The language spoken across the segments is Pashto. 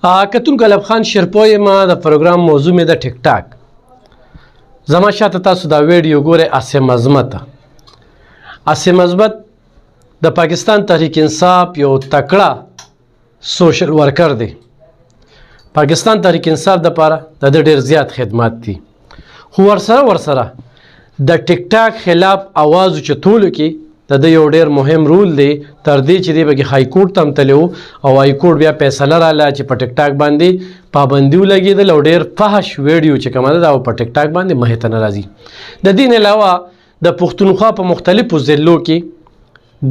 کتونکو الب خان شرپوی ما د پروګرام موضوع مې د ټیک ټاک زما شاته تاسو دا ویډیو ګورئ. عاصم عظمت د پاکستان تحریک انصاف یو تکړه سوشل ورکر دی. پاکستان تحریک انصاف دپاره د ده ډېر زیات خدمات دي، خو ورسره د ټیک ټاک خلاف اواز اوچتولو کې د ده یو ډېر مهم رول دی. تر دې چې دی پکې های کورټ ته هم تللی و او های کورټ بیا فیصله راغله چې په ټیک ټاک باندې پابندي ولګېدل او ډېر فحش ویډیو چې کومه ده دا په ټیک ټاک باندې مخې ته نه راځي. د دې نه علاوه د پښتونخوا په مختلفو ضلعو کې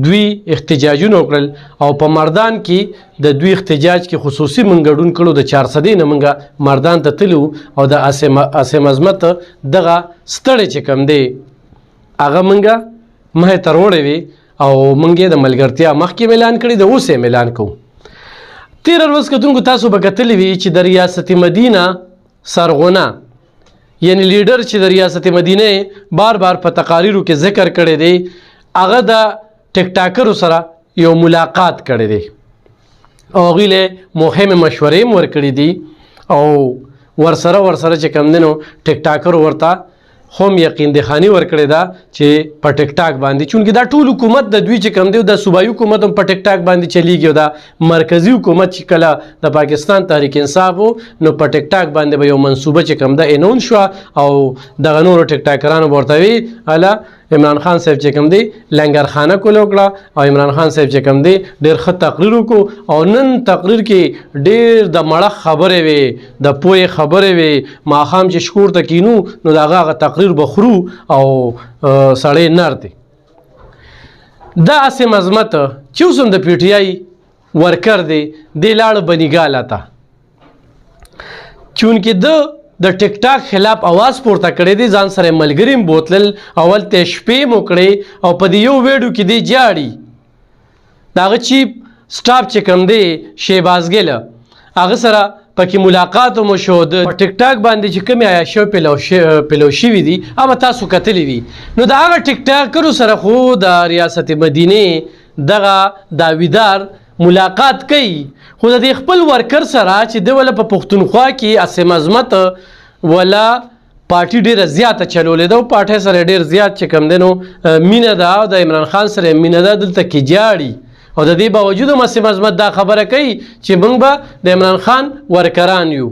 دوی احتجاجونه وکړل او په مردان کې د دوی احتجاج کې خصوصي موږ ګډون کړو. د 400 نه موږ مردان ته تلو او د عاصم عظمت دغه ستړی چې کوم دی هغه موږ مخې ته وروړی وي او موږ یې د ملګرتیا مخکې اعلان کړي، د اوس یې اعلان کوو. تېره ورځ کتونکو تاسو به کتلی وي چې د ریاست مدینه سرغونه یعنی لیډر چې د ریاست مدینه بار په تقاریرو کې ذکر کړی دی، هغه د ټیک ټاکرو سره یو ملاقات کړی دی او هغوی له مهمې مشورې هم ورکړي دي او ورسره چې کوم دی نو ټیک ټاکرو ورته هم یقین دهاني ورکړې ده چې په ټیک ټاک باندې چونکې دا ټول حکومت د دوی چې کوم دی د صوبایي حکومت هم په ټیک ټاک باندې چلیږي او دا مرکزي حکومت چې کله د پاکستان تحریک انصاف و نو په ټیک ټاک باندې به یو منصوبه چې کوم ده انون شوه او دغه نورو ټیک ټاکرانو به ورته وي هله عمران خان صاحب چې کوم دی لنګرخانه کول وکړه او عمران خان صاحب چې کوم دی ډېر ښه تقریر وکړو او نن تقریر کې ډېر د مړه خبرې وې، د پوهې خبرې وې. ماښام چې شکور ته کینو نو د هغه تقریر به خورو او سړی نر دی. دا عاصم عظمت چې اوس هم د پی ټي آی ورکر دی دی لاړه بنیګاله ته چونکې د ټیک ټاک خلاف आवाज پورته کړی دی، ځان سره ملګري هم بوتلل، اول ته شپې مو کړې او په دې یو ویډیو کې دی جاړي. د هغه چیف سټاف چې کوم دی شهباز ګیل هغه سره پکې ملاقات مو شو. د ټیک ټاک باندې چې کومې عیاشیو پیلو شوي دي هغه تاسو کتلی وي. نو د هغه ټیک ټاکرو سره خو د ریاست مدینې دغه داویدار ملاقات کوي، خو د دې خپل ورکر سره چې د ولا په پښتونخوا کې عاصم عظمت ولا پارټي ډېره زیاته چلولې ده او پارټۍ سره ډېر زیات چې کوم دی نو مینه ده او د عمران خان سره مینه ده، دلته کې جاړي او د دې باوجود هم عاصم عظمت دا خبره کوي چې موږ به د عمران خان ورکران یو.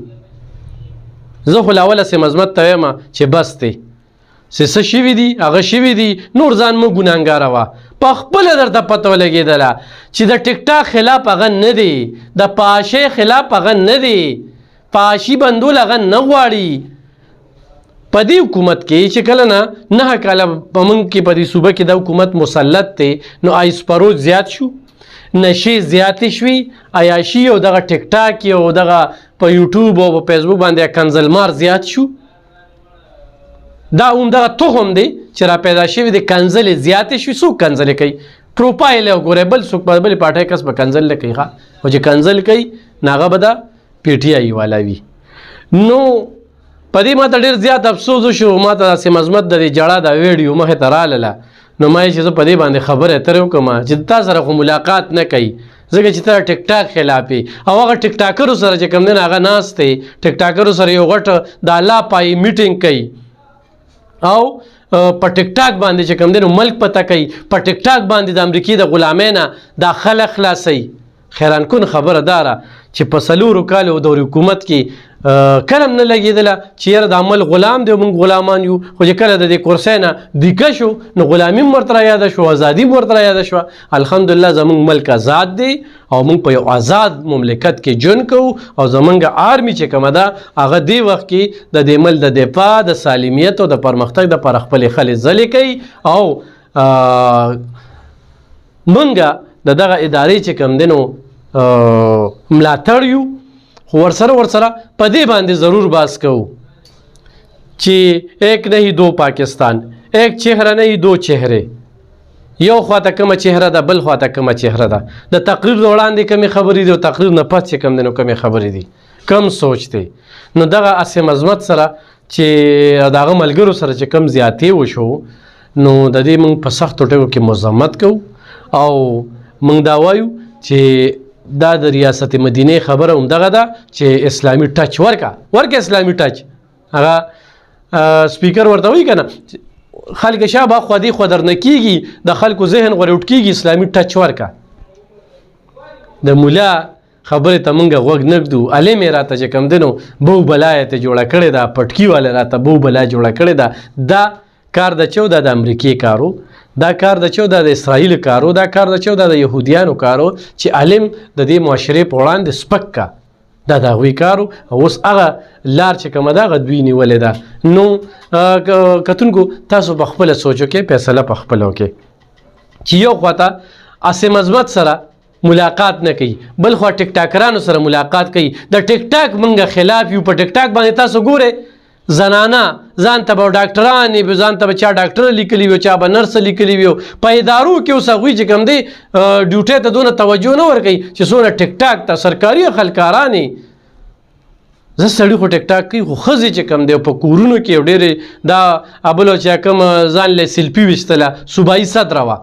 زه خو له اول عاصم عظمت ته وایم چې بس دی څه شوي دي هغه شوي دي، نور ځان مو ګناهګاره وه. په خپله درته پته ولګېدله چې د ټیک ټاک خلاف هغه نه دی، د پاشۍ خلاف هغه نه دی، پاشي بندول هغه نه غواړي. په دې حکومت کې چې کله نه کاله په موږ کې په دې صوبه کې د حکومت مسلط دی نو آیسپرو زیات شو، نشې زیاتې شوي، عیاشي او دغه ټیک ټاک او دغه په یوټیوب او په فیسبوک باندې کنزلمار زیات شو. دا دغه تخم دی چې را پیدا شوي د کنزلې زیاتې شوي. څوک کنزلې کوي؟ پروفایل یې وګورئ، بل څوک بلې پارټۍ کس به کنزل نه کوي او چې کنزل کوي نو هغه به د پی ټي آی والا وي. نو په دې ماته ډېر زیات افسوس وشو. ماته عاصم عظمت د دې جړه دا ویډیو مخې ته راغله نو ما چې زه په دې باندې خبرې اترې وکړم چې تا سره خو ملاقات نه کوي ځکه چې ته ټیک ټاک خلاف یې او هغه ټیک ټاکرو سره چې کوم دی هغه ناست دی، ټیک ټاکرو سره یو غټ د الله پای میټینګ کوي او په ټیک ټاک باندې چې کوم دی نو ملک پته کوي، په ټیک ټاک باندې د امریکې د غلامۍ نه دا خلک خلاصوي. حیران کن خبره داره چې په 4 کالو د حکومت کې کله نه لګېدله چې یاره د عمل غلام دی او موږ غلامان یو، خو چې کله د دې کرسۍ نه دیکه شو نو غلامي هم ورته رایاده شو، ازادي هم ورته رایاده شوه. الحمدلله زموږ ملک آزاد دی او موږ په یو آزاد مملکت کې ژوند کوو او زموږ آرمي چې کومه ده هغه دې وخت کې د دې ملک د دفاع د سالمیت او د پرمختګ دپاره خپلې خلې ځلې کوي او موږ د دغه ادارې چې کوم دی نو ملاتړ یو. خو ورسره په دې باندې ضرور باس کوو چې ایک نہیں دو پاکستان، ایک چهره نہیں دو چهره. یو خواته کومه چهره ده بل خواته کومه چهره ده. د تقریر د وړاندې کمې خبرې دي او تقریر نه پس چې کوم دی نو کمې خبرې دي، کم سوچ دی. نو دغه عاصم عظمت سره چې د هغه ملګرو سره چې کم زیاتې وشو نو د دې موږ په سختو ټکو کې مذمت کوو او موږ دا وایو چې دا د ریاست مدینه خبره همدغه ده چې اسلامي ټچ ورکه اسلامي ټچ هغه سپیکر ورته وایي که نه خلک شابه خودي خو درنه کېږي د خلکو ذهن غورې وټ کېږي اسلامي ټچ ورکه د مولا خبرې ته مونږ غوږ نه ږدو علم یې راته چې کوم دی نو بو بلا یې ته جوړه کړې ده پټکي والا راته بو بلا جوړه کړې ده دا کار د چو دا د امریکې کارو دا کار د چو دا د اسرائیل کارو دا کار د چو دا د یهودیانو کارو چې علم د دې معاشرې په وړاندې سپک کا دا د هغوی کارو او اوس هغه لار چې کومه ده هغه دوی نیولې ده نو کتونکو تاسو په خپله سوچ وکړئ فیصله په خپله وکړئ چې یو خواته عاصم عظمت سره ملاقات نه کوي بل خوا ټیک ټاکرانو سره ملاقات کوي د ټیک ټاک منګه خلاف یو په ټیک ټاک باندې تاسو ګوره زنانه ځان ته به ډاکټران وي ځان ته به چا ډاکټر لیکلی وي چا به نرس لیکلی وي په ادارو کې اوس هغوی چې کوم دی ډیوټۍ ته دونه توجه نه ورکوي چې څونه ټیک ټاک ته سرکاري خلکاران زه سړي خو ټیک ټاک کوي خو ښځې چې کوم دی په کورونو کې ډېرې دا ابلو چې کوم ځان له سیلفي ویستله صوبایي صدره وه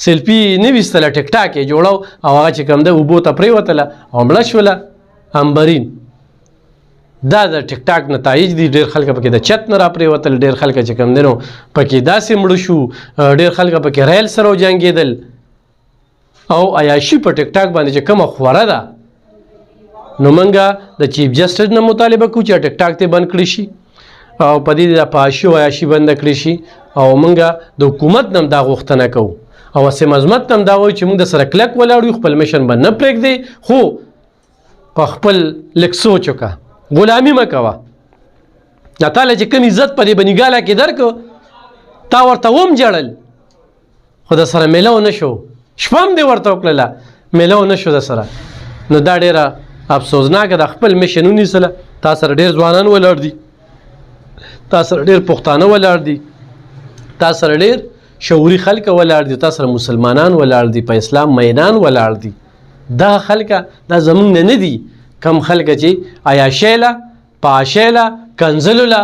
سیلفي نه ویستله ټیک ټاک یې جوړو او هغه چې کوم دی اوبو ته پرېوتله او مړه شوله امبرین دا د ټیک ټاک نتایج دي ډېر خلک پکې د چت نه را پرېوتل ډېر خلک چې کوم دی نو پکې داسې مړه شو ډېر خلک پکې ریل سره وجنګېدل او عیاشي په ټیک ټاک باندې چې کومه خوره ده نو موږ د چیف جسټس نه مطالبه کوو چې ټیک ټاک ته بند کړی شي او په دې د فحاشي او عیاشي بنده کړی شي او موږ د حکومت نه هم دا غوښتنه کوو او عاصم عظمت هم دا وایي چې موږ د سره کلک ولاړ یو خپل مشن به نه پرېږدي خو په خپل لږ سوچ وکړه غلامي مه کوه دا تاله چې کوم عزت په دې بنیګاله کې درکړو تا ورته وم جړل خو د سره میلاو نه شو شپه هم دې ورته وکړله میلاو نه شو د سره نو دا ډېره افسوسناکه د خپل مشن ونیسله تا سره ډېر ځوانان ولاړ دي تا سره ډېر پښتانه ولاړ دي تا سره ډېر شعوري خلک ولاړ دي تا سره مسلمانان ولاړ دي په اسلام مینان ولاړ دي دا خلکه دا زمونږ نه دي کم خلک چې عیاشۍ له پاشۍ له کنځلو له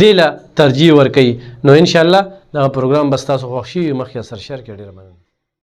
دې له ترجیح ورکوي نو انشاءالله دغه پروګرام به ستاسو خوښ شي وي مخکې سرشر کې ډېره مننه